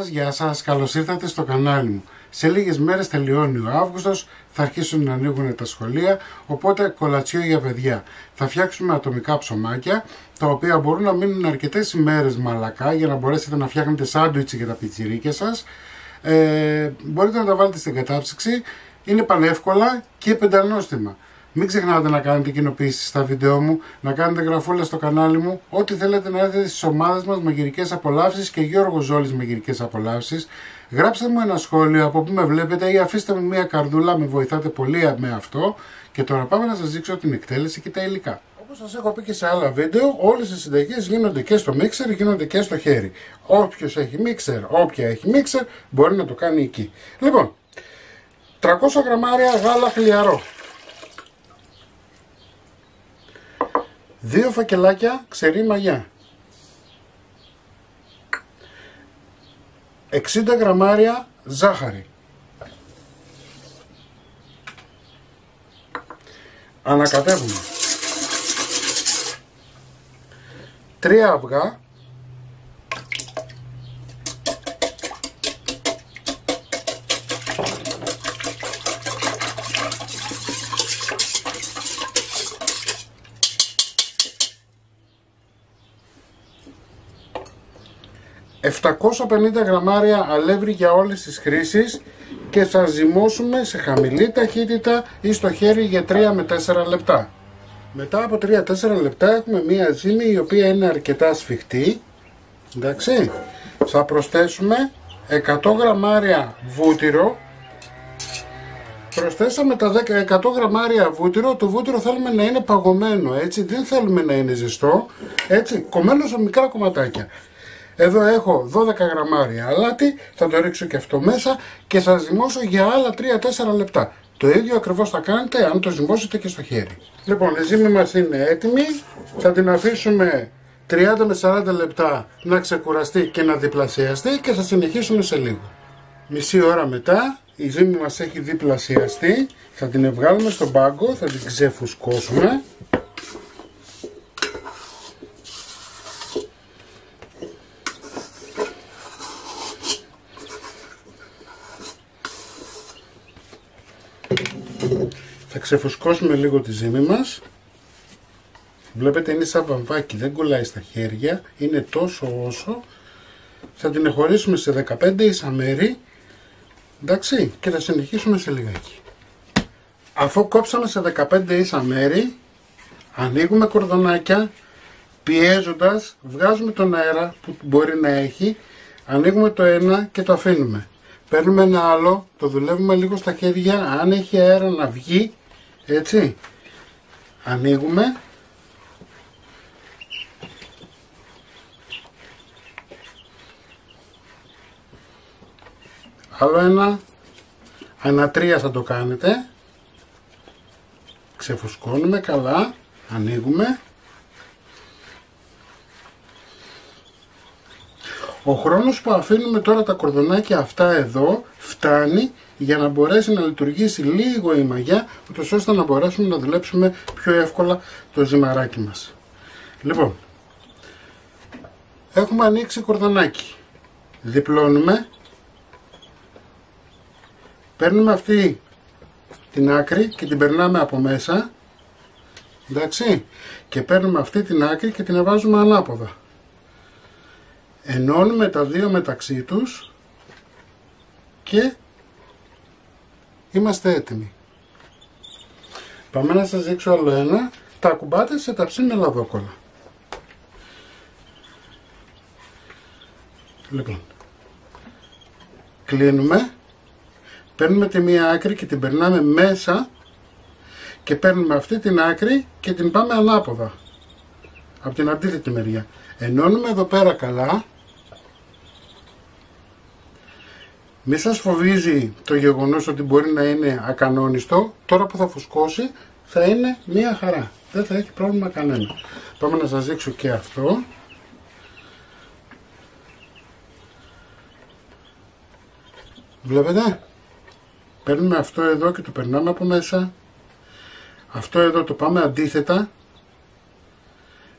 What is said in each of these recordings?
Γεια σας, καλώς ήρθατε στο κανάλι μου. Σε λίγες μέρες τελειώνει ο Αύγουστος, θα αρχίσουν να ανοίγουν τα σχολεία, οπότε κολατσιό για παιδιά. Θα φτιάξουμε ατομικά ψωμάκια, τα οποία μπορούν να μείνουν αρκετές ημέρες μαλακά για να μπορέσετε να φτιάχνετε σάντουιτς για τα πιτσιρίκια σας. Μπορείτε να τα βάλετε στην κατάψυξη, είναι πανεύκολα και πεντανόστιμα. Μην ξεχνάτε να κάνετε κοινοποίησεις στα βίντεο μου, να κάνετε γραφούλα στο κανάλι μου, ό,τι θέλετε να έρθετε στις ομάδες μας Μαγειρικές Απολαύσεις και Γιώργος Ζόλης Μαγειρικές Απολαύσεις. Γράψτε μου ένα σχόλιο από που με βλέπετε ή αφήστε μου μια καρδούλα, με βοηθάτε πολύ με αυτό. Και τώρα πάμε να σας δείξω την εκτέλεση και τα υλικά. Όπως σας έχω πει και σε άλλα βίντεο, όλες οι συνταγές γίνονται και στο μίξερ, γίνονται και στο χέρι. Όποιος έχει μίξερ, όποια έχει μίξερ, μπορεί να το κάνει εκεί. Λοιπόν, 300 γραμμάρια γάλα χλιαρό. 2 φακελάκια ξερή μαγιά, 60 γραμμάρια ζάχαρη, ανακατεύουμε 3 αυγά, 750 γραμμάρια αλεύρι για όλες τις χρήσεις και θα ζυμώσουμε σε χαμηλή ταχύτητα ή στο χέρι για 3 με 4 λεπτά. Μετά από 3-4 λεπτά έχουμε μία ζύμη η οποία είναι αρκετά σφιχτή. Εντάξει. Θα προσθέσουμε 100 γραμμάρια βούτυρο. Προσθέσαμε τα 100 γραμμάρια βούτυρο. Το βούτυρο θέλουμε να είναι παγωμένο, έτσι, δεν θέλουμε να είναι ζεστό, έτσι, κομμένο σε μικρά κομματάκια. Εδώ έχω 12 γραμμάρια αλάτι, θα το ρίξω και αυτό μέσα και θα ζυμώσω για άλλα 3-4 λεπτά. Το ίδιο ακριβώς θα κάνετε αν το ζυμώσετε και στο χέρι. Λοιπόν, η ζύμη μας είναι έτοιμη, θα την αφήσουμε 30 με 40 λεπτά να ξεκουραστεί και να διπλασιαστεί και θα συνεχίσουμε σε λίγο. Μισή ώρα μετά η ζύμη μας έχει διπλασιαστεί, θα την βγάλουμε στον πάγκο, θα την ξεφουσκώσουμε. Θα ξεφουσκώσουμε λίγο τη ζύμη μας. Βλέπετε είναι σαν βαμβάκι, δεν κολλάει στα χέρια, είναι τόσο όσο. Θα την χωρίσουμε σε 15 ίσα μέρη, εντάξει, και θα συνεχίσουμε σε λιγάκι. Αφού κόψαμε σε 15 ίσα μέρη, ανοίγουμε κορδονάκια, πιέζοντας, βγάζουμε τον αέρα που μπορεί να έχει, ανοίγουμε το ένα και το αφήνουμε. Παίρνουμε ένα άλλο, το δουλεύουμε λίγο στα χέρια, αν έχει αέρα να βγει, έτσι, ανοίγουμε. Άλλο ένα, ανά 3 θα το κάνετε. Ξεφουσκώνουμε καλά, ανοίγουμε. Ο χρόνος που αφήνουμε τώρα τα κορδονάκια αυτά εδώ φτάνει για να μπορέσει να λειτουργήσει λίγο η μαγιά, ούτως ώστε να μπορέσουμε να δουλέψουμε πιο εύκολα το ζυμαράκι μας. Λοιπόν, έχουμε ανοίξει κορδονάκι, διπλώνουμε, παίρνουμε αυτή την άκρη και την περνάμε από μέσα, εντάξει, και παίρνουμε αυτή την άκρη και την βάζουμε ανάποδα. Ενώνουμε τα δύο μεταξύ τους και είμαστε έτοιμοι. Πάμε να σας δείξω άλλο ένα. Τα ακουμπάτε σε ταψί με λαδόκολλα. Λοιπόν, κλείνουμε, παίρνουμε τη μία άκρη και την περνάμε μέσα και παίρνουμε αυτή την άκρη και την πάμε ανάποδα από την αντίθετη μεριά. Ενώνουμε εδώ πέρα καλά. Μη σας φοβίζει το γεγονός ότι μπορεί να είναι ακανόνιστο. Τώρα που θα φουσκώσει θα είναι μία χαρά. Δεν θα έχει πρόβλημα κανένα. Πάμε να σας δείξω και αυτό. Βλέπετε. Παίρνουμε αυτό εδώ και το περνάμε από μέσα. Αυτό εδώ το πάμε αντίθετα.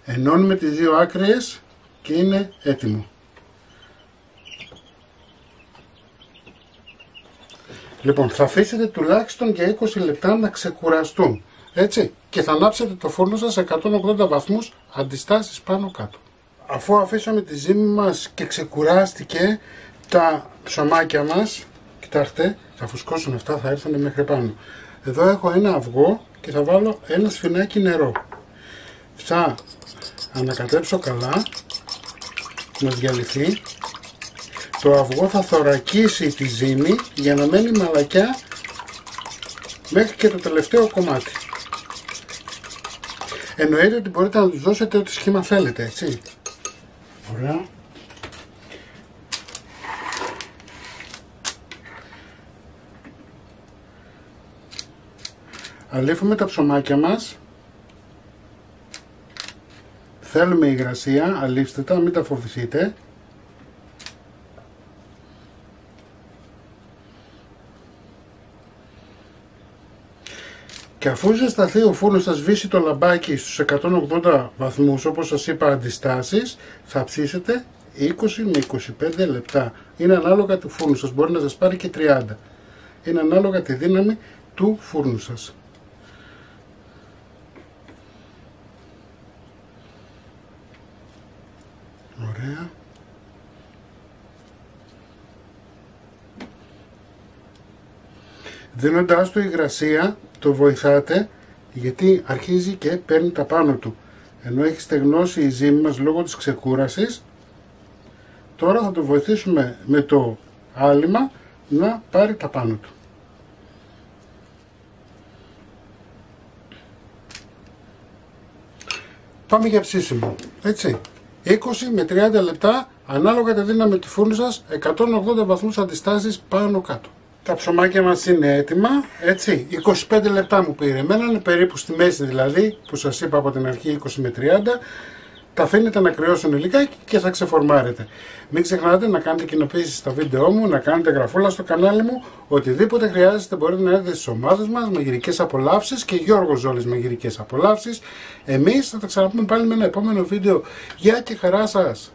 Ενώνουμε τις δύο άκρες και είναι έτοιμο. Λοιπόν, θα αφήσετε τουλάχιστον για 20 λεπτά να ξεκουραστούν. Έτσι. Και θα ανάψετε το φούρνο σας σε 180 βαθμούς αντιστάσεις πάνω κάτω. Αφού αφήσαμε τη ζύμη μας και ξεκουράστηκε τα ψωμάκια μας, κοιτάξτε, θα φουσκώσουν αυτά, θα έρθουν μέχρι πάνω. Εδώ έχω ένα αυγό και θα βάλω ένα σφινάκι νερό. Θα ανακατέψω καλά, να διαλυθεί. Το αυγό θα θωρακίσει τη ζύμη για να μένει μαλακιά μέχρι και το τελευταίο κομμάτι. Εννοείται ότι μπορείτε να τους δώσετε ό,τι σχήμα θέλετε, έτσι. Ωραία. Αλείφουμε τα ψωμάκια μας. Θέλουμε υγρασία, αλείφστε τα, μην τα φοβηθείτε. Και αφού ζεσταθεί ο φούρνος, θα σβήσει το λαμπάκι στους 180 βαθμούς, όπως σας είπα αντιστάσεις, θα ψήσετε 20 με 25 λεπτά. Είναι ανάλογα του φούρνου σας, μπορεί να σας πάρει και 30. Είναι ανάλογα τη δύναμη του φούρνου σας. Ωραία. Δίνοντάς του υγρασία, το βοηθάτε, γιατί αρχίζει και παίρνει τα πάνω του. Ενώ έχει στεγνώσει η ζύμη μας λόγω της ξεκούρασης, τώρα θα το βοηθήσουμε με το άλυμα να πάρει τα πάνω του. Πάμε για ψήσιμο, έτσι. 20 με 30 λεπτά, ανάλογα τη δύναμη του φούρνου σας, 180 βαθμούς αντιστάσεις πάνω κάτω. Τα ψωμάκια μας είναι έτοιμα, έτσι, 25 λεπτά μου πήρε. Εμένα είναι περίπου στη μέση δηλαδή, που σας είπα από την αρχή 20 με 30. Τα αφήνετε να κρυώσουν λιγάκι και θα ξεφορμάρετε. Μην ξεχνάτε να κάνετε κοινοποίησεις στα βίντεό μου, να κάνετε γραφούλα στο κανάλι μου. Οτιδήποτε χρειάζεται μπορείτε να έρθετε στις ομάδες μας, μαγειρικές απολαύσεις και Γιώργος Ζόλης μαγειρικές απολαύσεις. Εμείς θα τα ξαναπούμε πάλι με ένα επόμενο βίντεο. Γεια και χαρά σας!